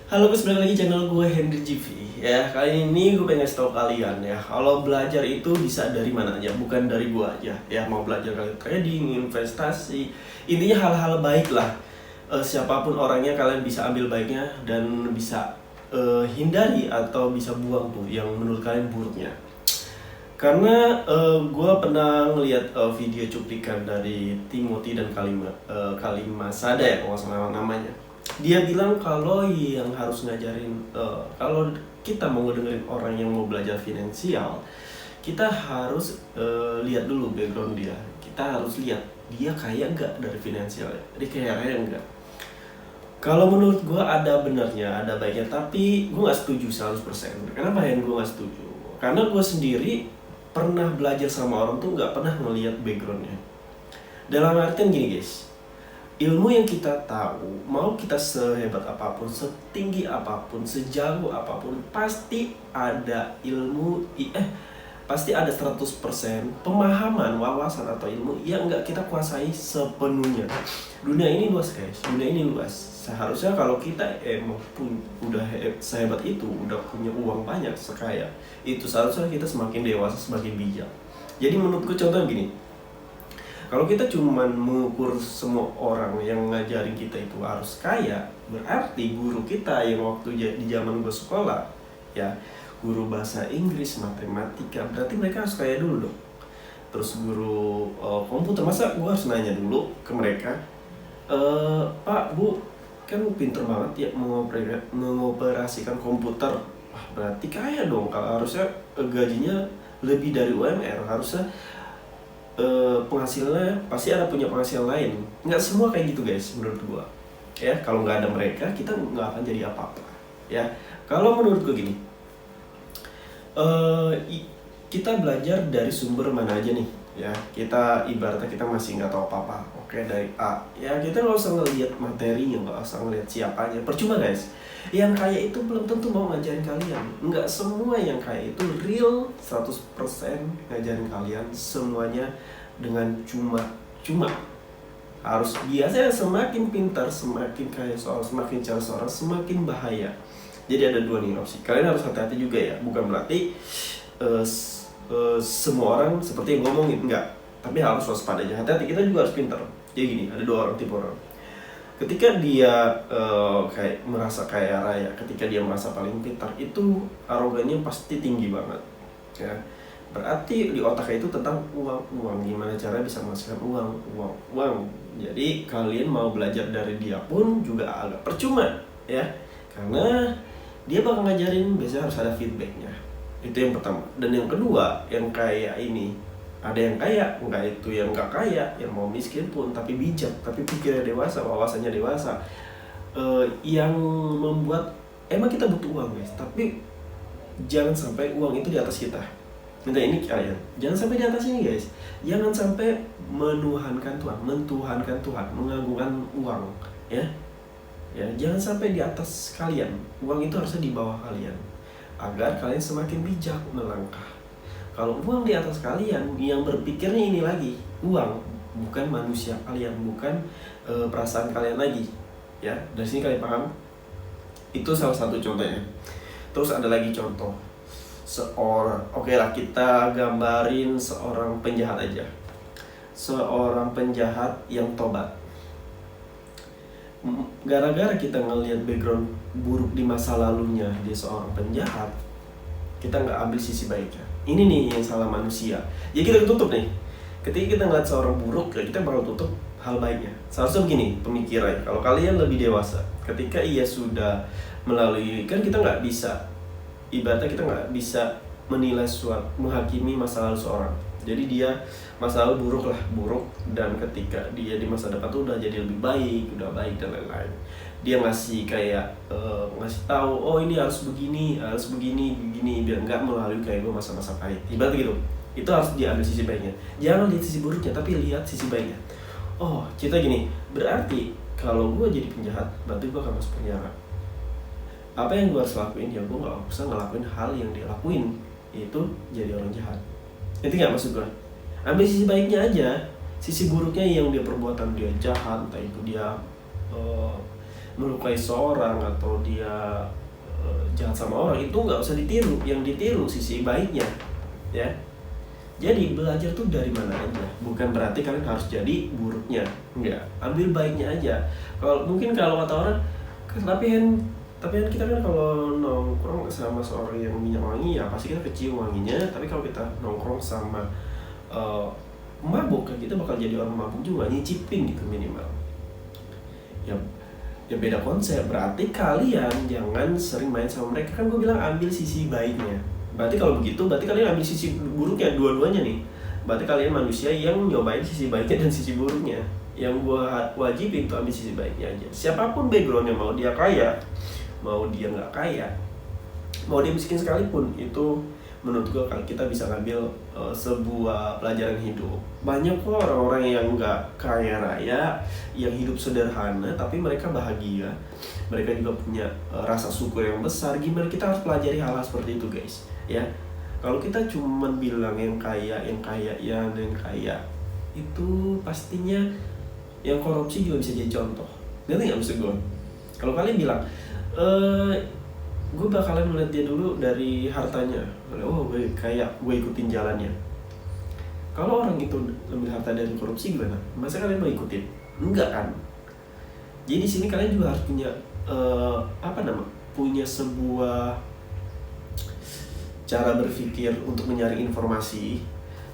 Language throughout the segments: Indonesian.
Halo guys, balik lagi channel gue Henry GV. Ya, kali ini gue pengen ngasih tau kalian ya, kalau belajar itu bisa dari mana aja, bukan dari gue aja. Ya, mau belajar kalian trading, investasi, intinya hal-hal baik lah. Siapapun orangnya kalian bisa ambil baiknya dan bisa hindari atau bisa buang tuh yang menurut kalian buruknya. Karena gue pernah ngeliat video cuplikan dari Timothy dan Kalima Sada ya, kalau nggak salah namanya. Dia bilang kalau yang harus ngajarin, kalau kita mau ngedengerin orang yang mau belajar finansial, kita harus lihat dulu background dia. Kita harus lihat dia kaya nggak dari finansial, dia kaya nggak. Kalau menurut gue ada benernya, ada baiknya, tapi gue nggak setuju 100%. Kenapa yang gue nggak setuju? Karena gue sendiri pernah belajar sama orang tuh nggak pernah ngelihat backgroundnya. Dalam artian gini guys, ilmu yang kita tahu, mau kita sehebat apapun, setinggi apapun, sejauh apapun, pasti ada 100% pemahaman, wawasan atau ilmu yang nggak kita kuasai sepenuhnya. Dunia ini luas guys, dunia ini luas. Seharusnya kalau kita udah sehebat itu, udah punya uang banyak, sekaya itu, seharusnya kita semakin dewasa, semakin bijak. Jadi menurutku contohnya gini, kalau kita cuman mengukur semua orang yang ngajarin kita itu harus kaya, berarti guru kita yang waktu di zaman gue sekolah, ya guru bahasa Inggris, matematika, berarti mereka harus kaya dulu dong. Terus guru komputer, masa gue harus nanya dulu ke mereka, Pak, Bu, kan pinter banget ya mengoperasikan komputer. Wah, berarti kaya dong, kalau harusnya gajinya lebih dari UMR, harusnya penghasilannya pasti ada punya penghasilan lain. Nggak semua kayak gitu guys, menurut gua. Ya, kalau nggak ada mereka, kita nggak akan jadi apa-apa. Ya, kalau menurut gua gini, kita belajar dari sumber mana aja nih. Ya, kita ibaratnya kita masih nggak tahu apa-apa. Oke, dari A. Ya, kita nggak usah ngelihat materinya, nggak usah ngelihat siapanya. Percuma guys. Yang kaya itu belum tentu mau ngajarin kalian. Nggak semua yang kaya itu real 100% ngajarin kalian semuanya dengan cuma-cuma. Harus biasanya semakin pintar, semakin kaya semakin cara seorang, semakin bahaya. Jadi ada dua nih opsi. Kalian harus hati-hati juga ya. Bukan berarti semua orang seperti yang ngomongin, enggak. Tapi harus waspada aja. Hati-hati, kita juga harus pintar. Jadi gini, ada dua tipe orang. Ketika dia kayak merasa kaya raya, ketika dia merasa paling pintar, itu arogannya pasti tinggi banget. Ya, berarti di otaknya itu tentang uang, gimana cara bisa menghasilkan uang. Jadi kalian mau belajar dari dia pun juga agak percuma, ya, karena dia bakal ngajarin, biasanya harus ada feedbacknya. Itu yang pertama. Dan yang kedua, yang kaya ini, ada yang kaya, enggak itu yang enggak kaya, yang mau miskin pun tapi bijak, tapi pikirnya dewasa, wawasannya dewasa. Yang membuat emang kita butuh uang guys, tapi jangan sampai uang itu di atas kita. Minta ini kalian, jangan sampai di atas ini guys. Jangan sampai mentuhankan Tuhan, mengagungkan uang, ya. Ya, jangan sampai di atas kalian. Uang itu harusnya di bawah kalian, agar kalian semakin bijak melangkah. Kalau uang di atas kalian, yang berpikirnya ini lagi, uang, bukan manusia kalian, bukan perasaan kalian lagi. Ya, dari sini kalian paham? Itu salah satu contohnya. Terus ada lagi contoh. Oke lah, kita gambarin seorang penjahat aja. Seorang penjahat yang tobat. Gara-gara kita ngelihat background buruk di masa lalunya dia seorang penjahat, kita nggak ambil sisi baiknya. Ini nih yang salah manusia. Jadi kita tutup nih. Ketika kita ngeliat seorang buruk, ya kita bakal tutup hal baiknya. Seharusnya begini pemikirannya. Kalau kalian lebih dewasa, ketika ia sudah melalui, kan kita nggak bisa, ibaratnya kita nggak bisa menilai menghakimi masa lalu seorang. Jadi dia masa lalu buruk, dan ketika dia di masa depan tuh udah jadi lebih baik, udah baik dan lain-lain. Dia ngasih kayak ngasih tahu, oh ini harus begini, biar nggak melalui kayak gue masa-masa pahit. Ibarat gitu. Itu harus diambil sisi baiknya. Jangan lihat sisi buruknya, tapi lihat sisi baiknya. Oh, cerita gini, berarti kalau gue jadi penjahat, berarti gue akan masuk penjara. Apa yang gue harus lakuin? Ya gue nggak usah ngelakuin hal yang dia lakuin, itu jadi orang jahat. Nanti nggak maksud gue? Ambil sisi baiknya aja. Sisi buruknya yang dia perbuatan, dia jahat, entah itu dia melukai seorang atau dia jahat sama orang, itu nggak usah ditiru. Yang ditiru sisi baiknya, ya. Jadi belajar tuh dari mana aja. Bukan berarti kalian harus jadi buruknya, enggak. Ambil baiknya aja. Kalau kata orang, tapi kan kita kan kalau nongkrong sama seorang yang minyak wangi ya pasti kita kecium wanginya. Tapi kalau kita nongkrong sama mabuk, kan kita bakal jadi orang mabuk juga, nyicipin gitu minimal. Ya beda konsep. Berarti kalian jangan sering main sama mereka. Kan gue bilang ambil sisi baiknya. Berarti kalau begitu, berarti kalian ambil sisi buruknya, dua-duanya nih. Berarti kalian manusia yang nyobain sisi baiknya dan sisi buruknya. Yang gue wajibin tuh ambil sisi baiknya aja. Siapapun backgroundnya, mau dia kaya, mau dia nggak kaya, mau dia miskin sekalipun, itu menurut gue kalau kita bisa ngambil sebuah pelajaran hidup. Banyak kok orang-orang yang nggak kaya raya, yang hidup sederhana tapi mereka bahagia. Mereka juga punya rasa syukur yang besar. Gimana kita harus pelajari hal-hal seperti itu, guys, ya. Kalau kita cuma bilang yang kaya, itu pastinya yang korupsi juga bisa jadi contoh. Ngerti nggak maksud gue? Kalau kalian bilang gue bakalan melihat dia dulu dari hartanya, oh gue kaya, gue ikutin jalannya. Kalau orang itu ambil harta dari korupsi gimana? Masa kalian mau ikutin? Enggak kan? Jadi di sini kalian juga harus punya punya sebuah cara berpikir untuk menyaring informasi.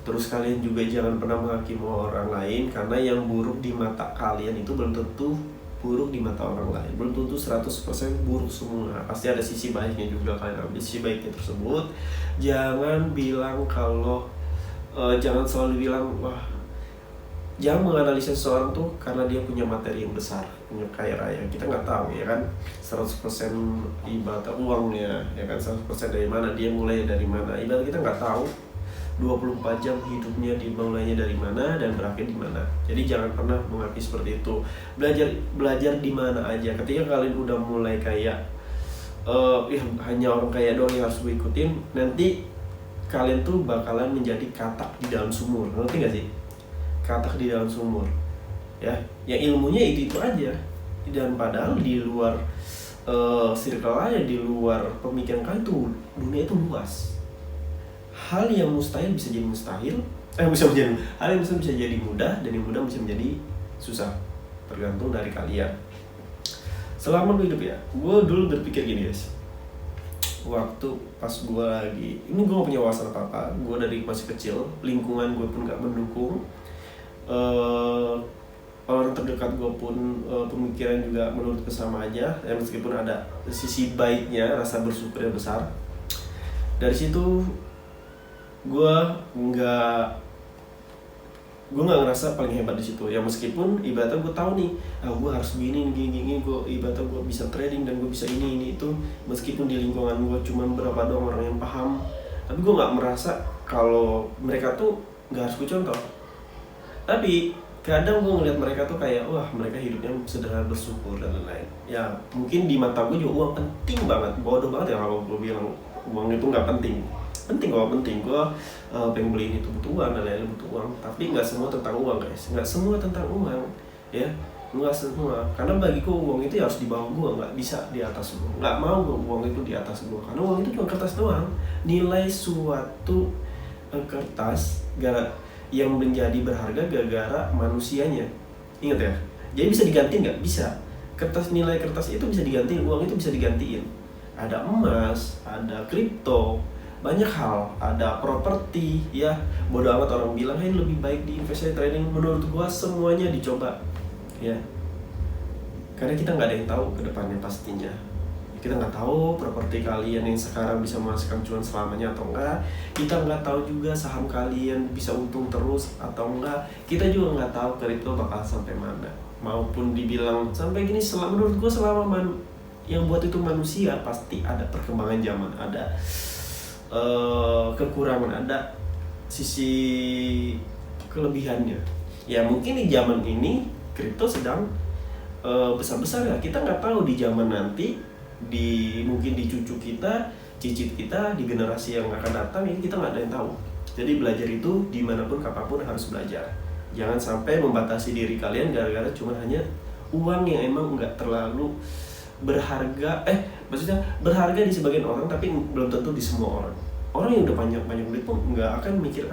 Terus kalian juga jangan pernah menghakimi orang lain, karena yang buruk di mata kalian itu belum tentu buruk di mata orang lain. Belum tentu 100% buruk semua. Pasti ada sisi baiknya juga. Kalian ambil sisi baiknya tersebut. Jangan bilang kalau jangan selalu bilang jangan menganalisa seseorang tuh karena dia punya materi yang besar, punya kaya raya. Kita nggak tahu ya kan 100% ibarat uangnya, ya kan 100% dari mana, dia mulai dari mana. Ibarat kita nggak tahu 24 jam hidupnya dimulainya dari mana dan berakhir di mana. Jadi jangan pernah mengerti seperti itu. Belajar di mana aja. Ketika kalian udah mulai kayak hanya orang kaya doang yang harus gue ikutin, nanti kalian tuh bakalan menjadi katak di dalam sumur. Ngerti gak sih? Katak di dalam sumur, ya. Yang ilmunya itu aja. Dan padahal di luar circle aja, di luar pemikiran kalian tuh dunia itu luas. Hal yang mustahil bisa jadi mustahil, hal yang mustahil bisa jadi mudah, dan yang mudah bisa menjadi susah. Tergantung dari kalian. Selama gue hidup ya, gue dulu berpikir gini, guys. Waktu pas gue ini gue gak punya wawasan apa-apa, gue dari masih kecil, lingkungan gue pun gak mendukung, orang terdekat gue pun pemikiran juga menurut gue sama aja, ya meskipun ada sisi baiknya, rasa bersyukur yang besar. Dari situ gue nggak ngerasa paling hebat di situ ya, meskipun ibaratnya gue tahu nih gue harus gini, gue ibaratnya gue bisa trading dan gue bisa ini itu, meskipun di lingkungan gue cuma berapa doang orang yang paham, tapi gue nggak merasa kalau mereka tuh nggak harus gue contoh. Tapi kadang gue ngeliat mereka tuh kayak mereka hidupnya sederhana, bersyukur dan lain-lain. Ya mungkin di mata gue juga uang penting banget, bodoh banget ya kalau gue bilang uang itu nggak penting. Penting, gue pengen beli ini tuh butuh uang dan lain-lain butuh uang. Tapi nggak semua tentang uang, guys. Nggak semua tentang uang, ya. Nggak semua. Karena bagiku uang itu harus di bawah gue, nggak bisa di atas gue. Nggak mau gue uang itu di atas gue. Karena uang itu cuma kertas doang. Nilai suatu kertas yang menjadi berharga gara-gara manusianya. Ingat ya. Jadi bisa diganti nggak? Bisa. Nilai kertas itu bisa digantiin, uang itu bisa digantiin. Ada emas, ada kripto, banyak hal, ada properti, ya. Bodoh amat orang bilang lebih baik di investasi trading. Menurut gua semuanya dicoba, ya. Karena kita nggak ada yang tahu ke depannya pastinya. Kita nggak tahu properti kalian yang sekarang bisa menghasilkan cuan selamanya atau enggak. Kita nggak tahu juga saham kalian bisa untung terus atau enggak. Kita juga nggak tahu kripto bakal sampai mana. Maupun dibilang sampai gini, menurut gua selama yang buat itu manusia, pasti ada perkembangan zaman, ada kekurangan, ada sisi kelebihannya. Ya mungkin di zaman ini kripto sedang besar-besar ya. Kita nggak tahu di zaman nanti, mungkin di cucu kita, cicit kita, di generasi yang akan datang, ini kita nggak ada yang tahu. Jadi belajar itu dimanapun kapanpun harus belajar. Jangan sampai membatasi diri kalian gara-gara cuma hanya uang yang emang nggak terlalu berharga, maksudnya berharga di sebagian orang tapi belum tentu di semua orang. Orang yang udah banyak duit pun nggak akan mikir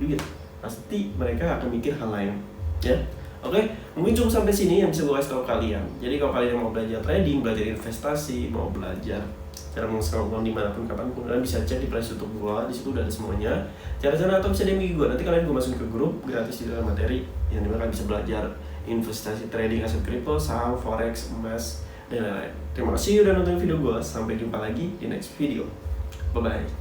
duit, pasti mereka akan mikir hal lain, ya. Oke, mungkin cukup sampai sini yang bisa gue kasih tau kalian. Jadi kalau kalian mau belajar trading, belajar investasi, mau belajar cara menghasilkan uang dimanapun kapanpun, kalian bisa cek di playlist YouTube gue, di situ udah ada semuanya. Cara-cara atau bisa DM gue, nanti kalian gue masukin ke grup gratis di dalam materi yang dimana kalian bisa belajar investasi, trading, aset kripto, saham, forex, emas, dan lain-lain. Terima kasih udah nonton video gue, sampai jumpa lagi di next video. Bye bye.